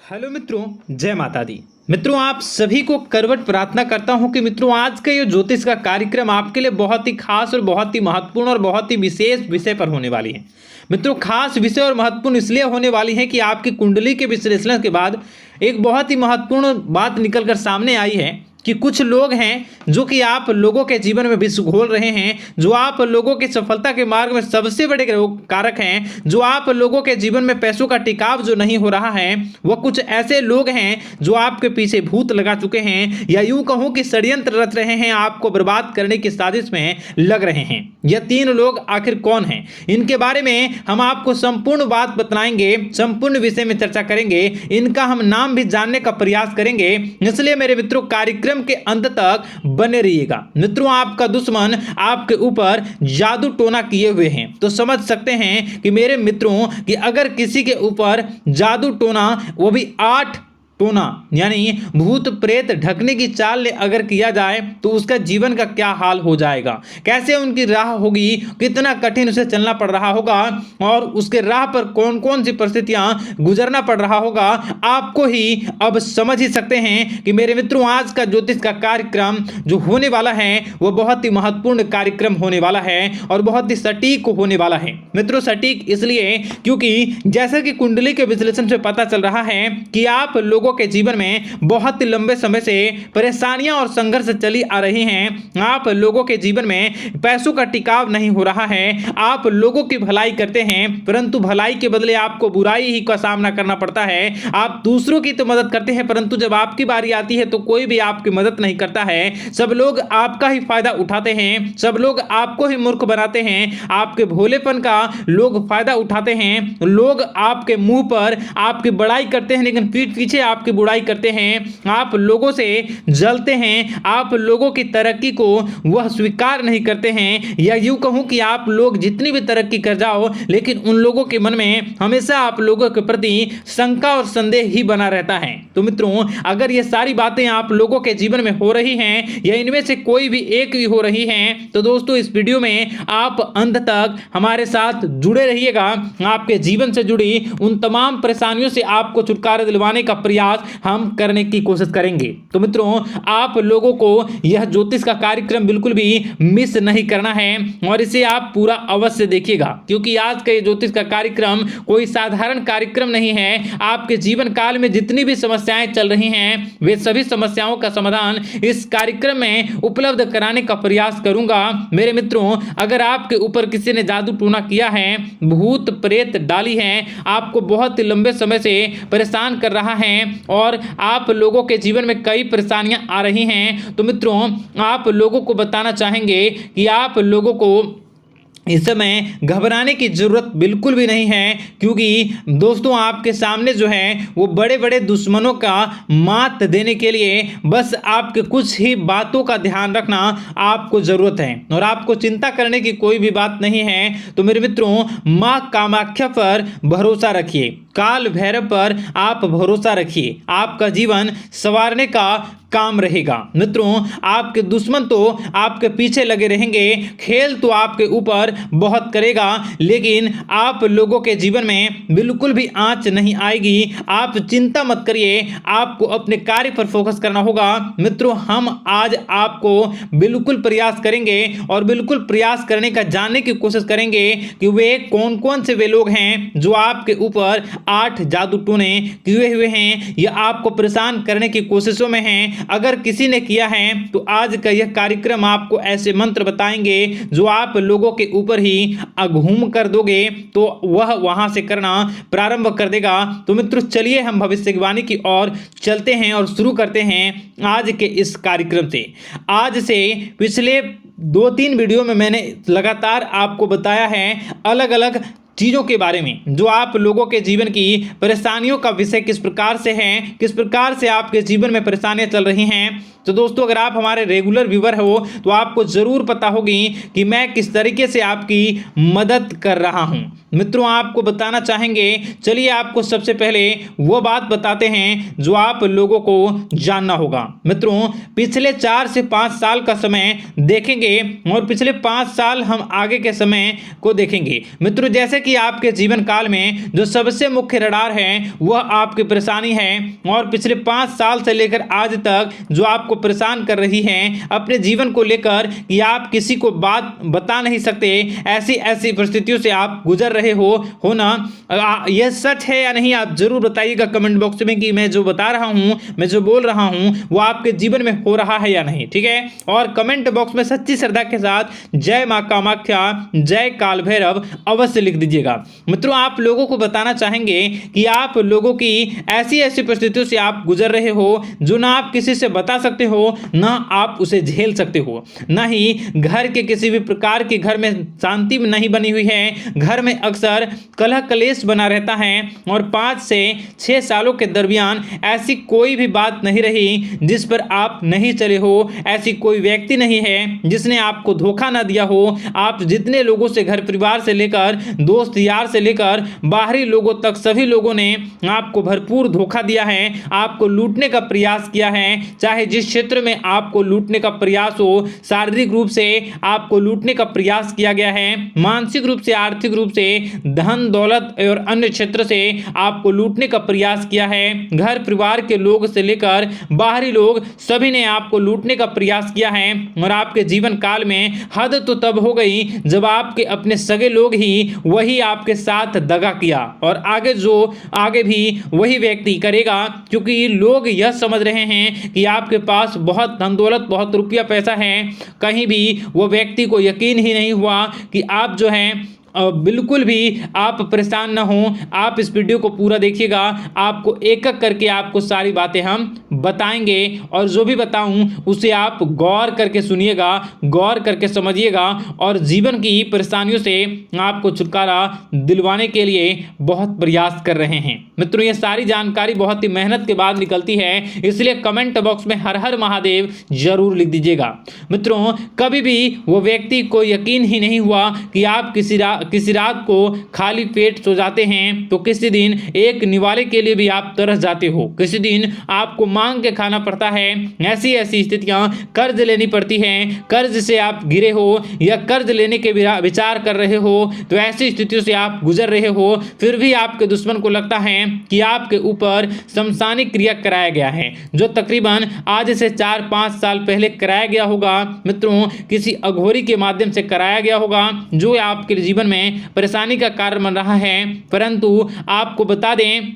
Hello मित्रों, जय माता दी। मित्रों, आप सभी को करवट प्रार्थना करता हूं कि मित्रों आज का ये ज्योतिष का कार्यक्रम आपके लिए बहुत ही खास और बहुत ही महत्वपूर्ण और बहुत ही विशेष विषय पर होने वाली है। मित्रों, खास विषय और महत्वपूर्ण इसलिए होने वाली है कि आपकी कुंडली के विश्लेषण के बाद एक बहुत ही महत्वपूर्ण बात निकलकर सामने आई है कि कुछ लोग हैं जो कि आप लोगों के जीवन में विष घोल रहे हैं, जो आप लोगों की सफलता के मार्ग में सबसे बड़े कारक हैं, जो आप लोगों के जीवन में पैसों का टिकाव जो नहीं हो रहा है, वह कुछ ऐसे लोग हैं जो आपके पीछे भूत लगा चुके हैं या यूं कहूं कि षड्यंत्र रच रहे हैं, आपको बर्बाद करने की साजिश में लग रहे हैं। यह तीन लोग आखिर कौन हैं, इनके बारे में हम आपको संपूर्ण बात बताएंगे, संपूर्ण विषय में चर्चा करेंगे, इनका हम नाम भी जानने का प्रयास करेंगे। इसलिए मेरे मित्रों, कार्यक्रम के अंत तक बने रहिएगा। मित्रों, आपका दुश्मन आपके ऊपर जादू टोना किए हुए हैं, तो समझ सकते हैं कि मेरे मित्रों कि अगर किसी के ऊपर जादू टोना, वो भी 8 टोना यानी भूत प्रेत ढकने की चाल ने अगर किया जाए तो उसका जीवन का क्या हाल हो जाएगा, कैसे उनकी राह होगी, कितना कठिन उसे चलना पड़ रहा होगा और उसके राह पर कौन कौन सी परिस्थितियां गुजरना पड़ रहा होगा, आपको ही अब समझ ही सकते हैं कि मेरे मित्रों आज का ज्योतिष का कार्यक्रम जो होने वाला है वह बहुत ही महत्वपूर्ण कार्यक्रम होने वाला है और बहुत ही सटीक होने वाला है। मित्रों, सटीक इसलिए क्योंकि जैसा कि कुंडली के विश्लेषण से पता चल रहा है कि आप लोगों के जीवन में बहुत ही लंबे समय से परेशानियां और संघर्ष चली आ रही हैं। आप लोगों के जीवन में पैसों का टिकाव नहीं हो रहा है। आप लोगों की भलाई करते हैं परंतु भलाई के बदले आपको बुराई ही का सामना करना पड़ता है। आप दूसरों की तो मदद करते हैं परंतु जब आपकी बारी आती है तो कोई भी आपकी मदद नहीं करता है। सब लोग आपका ही फायदा उठाते हैं, सब लोग आपको ही मूर्ख बनाते हैं, आपके भोलेपन का लोग फायदा उठाते हैं। लोग आपके मुंह पर आपकी बड़ाई करते हैं लेकिन पीठ पीछे आपकी बुराई करते हैं। आप लोगों से जलते हैं, आप लोगों की तरक्की को वह स्वीकार नहीं करते हैं, या यूं कहूं कि आप लोग जितनी भी तरक्की कर जाओ लेकिन उन लोगों के मन में हमेशा आप लोगों के प्रति शंका और संदेह ही बना रहता है। तो मित्रों, अगर ये सारी बातें आप लोगों के जीवन में हो रही हैं या इनमें से कोई भी एक भी हो रही हैं तो दोस्तों इस वीडियो में आप अंत तक हमारे साथ जुड़े रहिएगा। आपके जीवन से जुड़ी उन तमाम परेशानियों से आपको छुटकारा दिलवाने का प्रयास हम करने की कोशिश करेंगे। तो मित्रों, आप लोगों को यह ज्योतिष का कार्यक्रम बिल्कुल भी मिस नहीं करना है और इसे आप पूरा अवश्य देखिएगा क्योंकि आज का ये ज्योतिष का कार्यक्रम कोई साधारण कार्यक्रम नहीं है। आपके जीवन काल में जितनी भी समस्याएं चल रही हैं वे सभी समस्याओं का समाधान इस कार्यक्रम में उपलब्ध कराने का प्रयास करूंगा। मेरे मित्रों, अगर आपके ऊपर किसी ने जादू टूना किया है, भूत प्रेत डाली है, आपको बहुत ही लंबे समय से परेशान कर रहा है और आप लोगों के जीवन में कई परेशानियां आ रही हैं, तो मित्रों आप लोगों को बताना चाहेंगे कि आप लोगों को इस समय घबराने की जरूरत बिल्कुल भी नहीं है क्योंकि दोस्तों आपके सामने जो है वो बड़े बड़े दुश्मनों का मात देने के लिए बस आपके कुछ ही बातों का ध्यान रखना आपको जरूरत है और आपको चिंता करने की कोई भी बात नहीं है। तो मेरे मित्रों, मां कामाख्या पर भरोसा रखिए, काल भैरव पर आप भरोसा रखिए, आपका जीवन संवारने का काम रहेगा। मित्रों, आपके दुश्मन तो आपके पीछे लगे रहेंगे, खेल तो आपके ऊपर बहुत करेगा लेकिन आप लोगों के जीवन में बिल्कुल भी आंच नहीं आएगी। आप चिंता मत करिए, आपको अपने कार्य पर फोकस करना होगा। मित्रों, हम आज आपको बिल्कुल प्रयास करेंगे और बिल्कुल प्रयास करने का जानने की कोशिश करेंगे कि वे कौन कौन से वे लोग हैं जो आपके ऊपर 8 जादू टोने किए हुए हैं या आपको परेशान करने की कोशिशों में हैं। अगर किसी ने किया है तो आज का यह कार्यक्रम आपको ऐसे मंत्र बताएंगे जो आप लोगों के ऊपर ही अघूम कर दोगे तो वह वहां से करना प्रारंभ कर देगा। तो मित्रों, चलिए हम भविष्यवाणी की ओर चलते हैं और शुरू करते हैं आज के इस कार्यक्रम से। आज से पिछले 2-3 वीडियो में मैंने लगातार आपको बताया है अलग अलग चीज़ों के बारे में जो आप लोगों के जीवन की परेशानियों का विषय किस प्रकार से है, किस प्रकार से आपके जीवन में परेशानियां चल रही हैं। तो दोस्तों अगर आप हमारे रेगुलर व्यूवर हो तो आपको जरूर पता होगी कि मैं किस तरीके से आपकी मदद कर रहा हूं। मित्रों आपको बताना चाहेंगे, चलिए आपको सबसे पहले वो बात बताते हैं जो आप लोगों को जानना होगा। मित्रों पिछले 4 से 5 साल का समय देखेंगे और पिछले 5 साल हम आगे के समय को देखेंगे। मित्रों जैसे कि आपके जीवन काल में जो सबसे मुख्य रडार है वह आपकी परेशानी है और पिछले 5 साल से लेकर आज तक जो आपको परेशान कर रही है अपने जीवन को लेकर कि आप किसी को बात बता नहीं सकते, ऐसी ऐसी परिस्थितियों से आप गुजर रहे हो ना। यह सच है या नहीं आप जरूर बताइएगा कमेंट बॉक्स में कि मैं जो बता रहा हूं, मैं जो बोल रहा हूं वो आपके जीवन में हो रहा है या नहीं, ठीक है। और कमेंट बॉक्स में सच्ची श्रद्धा के साथ जय मां कामाख्या, जय काल भैरव अवश्य लिख दीजिएगा। मित्रों आप लोगों को बताना चाहेंगे कि आप लोगों की ऐसी ऐसी परिस्थितियों से आप गुजर रहे हो जो ना आप किसी से बता सकते हो ना आप उसे झेल सकते हो, ना ही घर के किसी भी प्रकार के घर में शांति नहीं बनी हुई है, घर में अक्सर कलह कलेश बना रहता है और 5 से 6 सालों के दरमियान ऐसी कोई भी बात नहीं रही जिस पर आप नहीं चले हो, ऐसी कोई व्यक्ति नहीं है जिसने आपको धोखा ना दिया हो। आप जितने लोगों से घर परिवार से लेकर दोस्त यार से लेकर बाहरी लोगों तक सभी लोगों ने आपको भरपूर धोखा दिया है, आपको लूटने का प्रयास किया है। चाहे जिस क्षेत्र में आपको लूटने का प्रयास हो, शारीरिक रूप से आपको लूटने का प्रयास किया गया है, मानसिक रूप से, आर्थिक रूप से, धन दौलत और अन्य क्षेत्र से आपको लूटने का प्रयास किया है। घर परिवार के लोग से लेकर बाहरी लोग सभी ने आपको लूटने का प्रयास किया है और आपके जीवन काल में हद तो तब हो गई जब आपके अपने सगे लोग ही वही आपके साथ दगा किया और आगे भी वही व्यक्ति करेगा, क्योंकि लोग यह समझ रहे हैं कि आपके पास बहुत धन दौलत, बहुत रुपया पैसा है। कहीं भी वो व्यक्ति को यकीन ही नहीं हुआ कि आप जो है बिल्कुल भी आप परेशान ना हो। आप इस वीडियो को पूरा देखिएगा, आपको एक एक करके आपको सारी बातें हम बताएंगे और जो भी बताऊं उसे आप गौर करके सुनिएगा, गौर करके समझिएगा और जीवन की परेशानियों से आपको छुटकारा दिलवाने के लिए बहुत प्रयास कर रहे हैं। मित्रों ये सारी जानकारी बहुत ही मेहनत के बाद निकलती है, इसलिए कमेंट बॉक्स में हर हर महादेव जरूर लिख दीजिएगा। मित्रों कभी भी वो व्यक्ति को यकीन ही नहीं हुआ कि आप किसी रात को खाली पेट सो जाते हैं तो किसी दिन एक निवाले के लिए भी आप तरस जाते हो, किसी दिन आपको मांग के खाना पड़ता है। ऐसी ऐसी स्थितियां कर्ज लेनी पड़ती हैं, कर्ज से आप गिरे हो या कर्ज लेने के विचार कर रहे हो, तो ऐसी स्थितियों से आप गुजर रहे हो। फिर भी आपके दुश्मन को लगता है कि आपके ऊपर शमशानिक क्रिया कराया गया है, जो तकरीबन आज से 4-5 साल पहले कराया गया होगा। मित्रों किसी अघोरी के माध्यम से कराया गया होगा जो आपके जीवन में परेशानी का कारण बन रहा है। परंतु आपको बता दें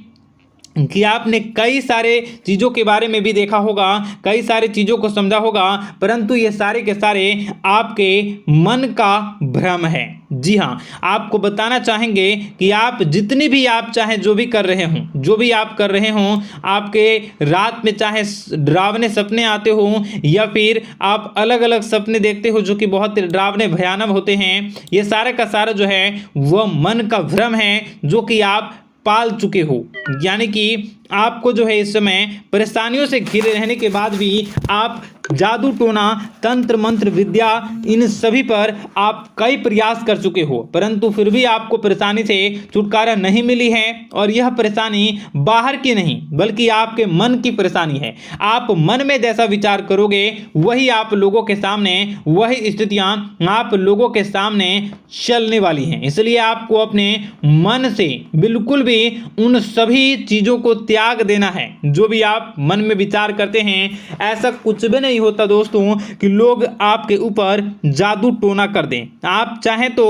कि आपने कई सारे चीज़ों के बारे में भी देखा होगा, कई सारी चीज़ों को समझा होगा, परंतु ये सारे के सारे आपके मन का भ्रम है। जी हाँ, आपको बताना चाहेंगे कि आप जितनी भी आप चाहे जो भी कर रहे हों, जो भी आप कर रहे हों, आपके रात में चाहे डरावने सपने आते हों या फिर आप अलग अलग सपने देखते हो जो कि बहुत डरावने भयानक होते हैं, ये सारे का सारा जो है वह मन का भ्रम है जो कि आप पाल चुके हो। यानी कि आपको जो है इस समय परेशानियों से घिरे रहने के बाद भी आप जादू टोना, तंत्र मंत्र विद्या, इन सभी पर आप कई प्रयास कर चुके हो, परंतु फिर भी आपको परेशानी से छुटकारा नहीं मिली है। और यह परेशानी बाहर की नहीं बल्कि आपके मन की परेशानी है। आप मन में जैसा विचार करोगे वही आप लोगों के सामने, वही स्थितियां आप लोगों के सामने चलने वाली हैं। इसलिए आपको अपने मन से बिल्कुल भी उन सभी चीज़ों को त्याग देना है जो भी आप मन में विचार करते हैं। ऐसा कुछ भी नहीं होता दोस्तों कि लोग आपके ऊपर जादू टोना कर दें। आप चाहें तो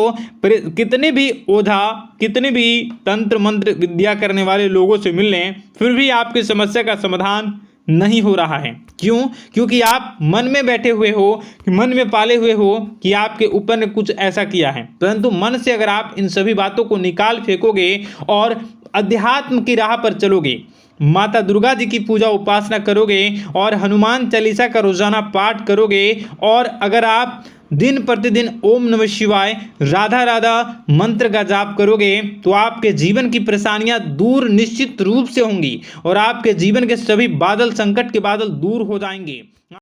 कितने भी ओझा, कितने भी तंत्र मंत्र विद्या करने वाले लोगों से मिल लें, फिर भी आपकी समस्या का समाधान नहीं हो रहा है। क्यों? क्योंकि आप मन में बैठे हुए हो, मन में पाले हुए हो कि आपके ऊपर ने कुछ ऐसा किया है। परंतु मन से अगर आप इन सभी बातों को निकाल फेंकोगे और अध्यात्म की राह पर चलोगे, माता दुर्गा जी की पूजा उपासना करोगे और हनुमान चालीसा का रोजाना पाठ करोगे, और अगर आप दिन प्रतिदिन ओम नमः शिवाय, राधा राधा मंत्र का जाप करोगे तो आपके जीवन की परेशानियां दूर निश्चित रूप से होंगी और आपके जीवन के सभी बादल, संकट के बादल दूर हो जाएंगे।